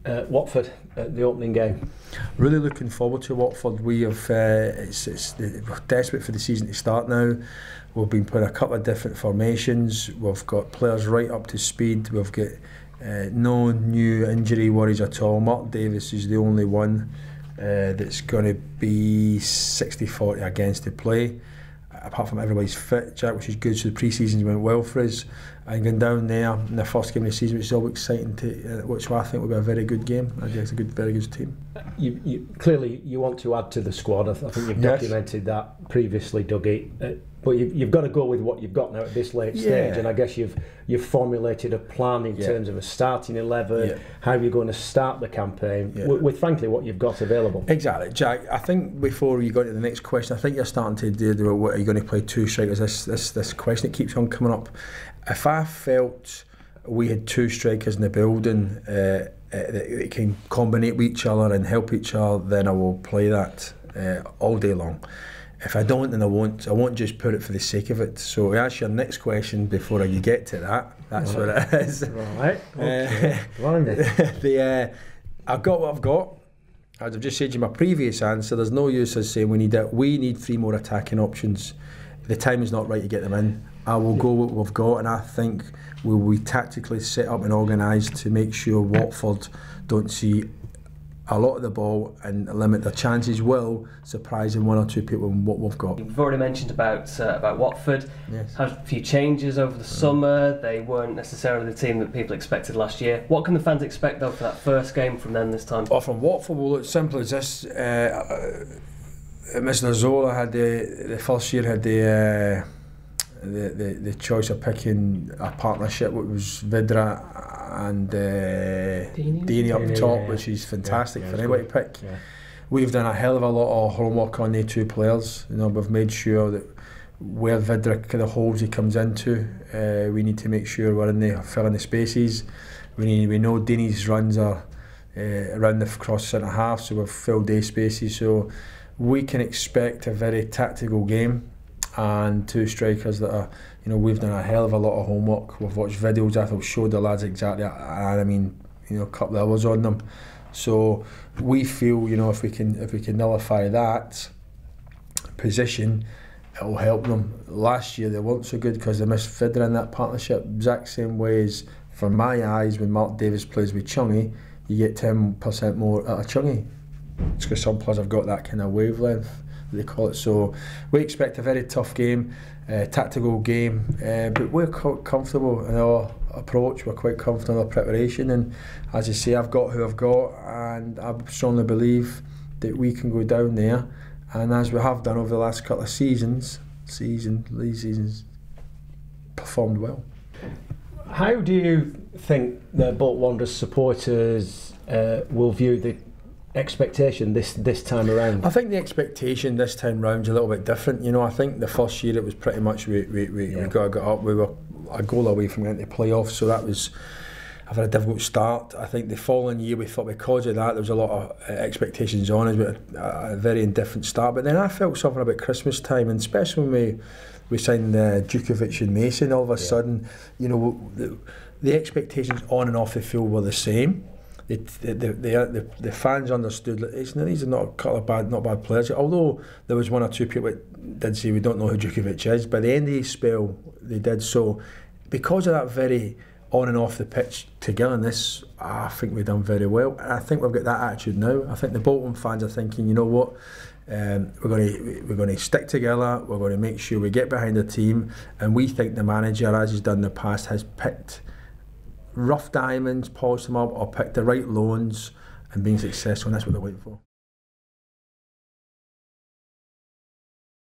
Watford at the opening game. Really looking forward to Watford. We have we're desperate for the season to start now. We've been playing a couple of different formations. We've got players right up to speed. We've got no new injury worries at all. Mark Davis is the only one that's going to be 60-40 against the play. Apart from everybody's fit, Jack, which is good. So the pre-seasons went well for us. And going down there in the first game of the season, which is always exciting, which I think will be a very good game. I think it's a very good team. Clearly, you want to add to the squad. I think you've documented that previously, Dougie. But you've got to go with what you've got now at this late stage, and I guess you've formulated a plan in terms of a starting 11, how you're going to start the campaign with frankly what you've got available. Exactly, Jack. I think before you go to the next question, I think you're starting to do what are you going to play two strikers? This question that keeps on coming up. If I felt we had two strikers in the building that can combine with each other and help each other, then I will play that all day long. If I don't, then I won't. I won't just put it for the sake of it. So to answer your next question before you get to that, that's what it is. Right. Okay. I've got what I've got. As I've just said in my previous answer, there's no use us saying we need 3 more attacking options. The time is not right to get them in. I will go with what we've got, and I think we'll be tactically set up and organised to make sure Watford don't see a lot of the ball and limit their chances, will surprising 1 or 2 people in what we've got. You've already mentioned about Watford. Yes. Had a few changes over the summer. They weren't necessarily the team that people expected last year. What can the fans expect though for that first game from them this time? Well, from Watford, well, it's simple as this. Mr. Zola had the first year had the choice of picking a partnership, which was Vidra and Deeney up top, which is fantastic for anybody to pick. Yeah. We've done a hell of a lot of homework on the 2 players. You know, we've made sure that where Vidra kind of holes he comes into, we need to make sure we're filling the spaces. We know Deeney's runs are around the cross centre half, so we've filled their spaces. So we can expect a very tactical game. And 2 strikers that are, you know, we've done a hell of a lot of homework. We've watched videos. I thought showed the lads exactly, and I mean, you know, a couple of hours on them. So we feel, you know, if we can nullify that position, it will help them. Last year they weren't so good because they missed Vidra in that partnership. Exact same way as, from my eyes, when Mark Davis plays with Chungy, you get 10% more out of Chungy. It's because some players have got that kind of wavelength, they call it. So we expect a very tough game, tactical game, but we're quite comfortable in our approach. We're quite comfortable in our preparation, and as you say, I've got who I've got, and I strongly believe that we can go down there, and as we have done over the last couple of seasons, performed well. How do you think the Bolton Wanderers supporters will view the expectation this time around? I think the expectation this time round is a little bit different. You know, I think the first year it was pretty much we got up. We were a goal away from getting to playoffs, so that was a very difficult start. I think the following year we thought because of that there was a lot of expectations on us, but a very indifferent start. But then I felt something about Christmas time, and especially when we signed Djukovic and Mason. All of a sudden, you know, the expectations on and off the field were the same. The fans understood that these are not a couple of not bad players. Although there was 1 or 2 people that did say we don't know who Djukovic is. By the end of the spell, they did. So because of that very on and off the pitch togetherness, I think we've done very well. And I think we've got that attitude now. I think the Bolton fans are thinking, you know what, we're going to stick together. We're going to make sure we get behind the team, and we think the manager, as he's done in the past, has picked rough diamonds, polished them up, or picked the right loans and being successful, and that's what they're waiting for.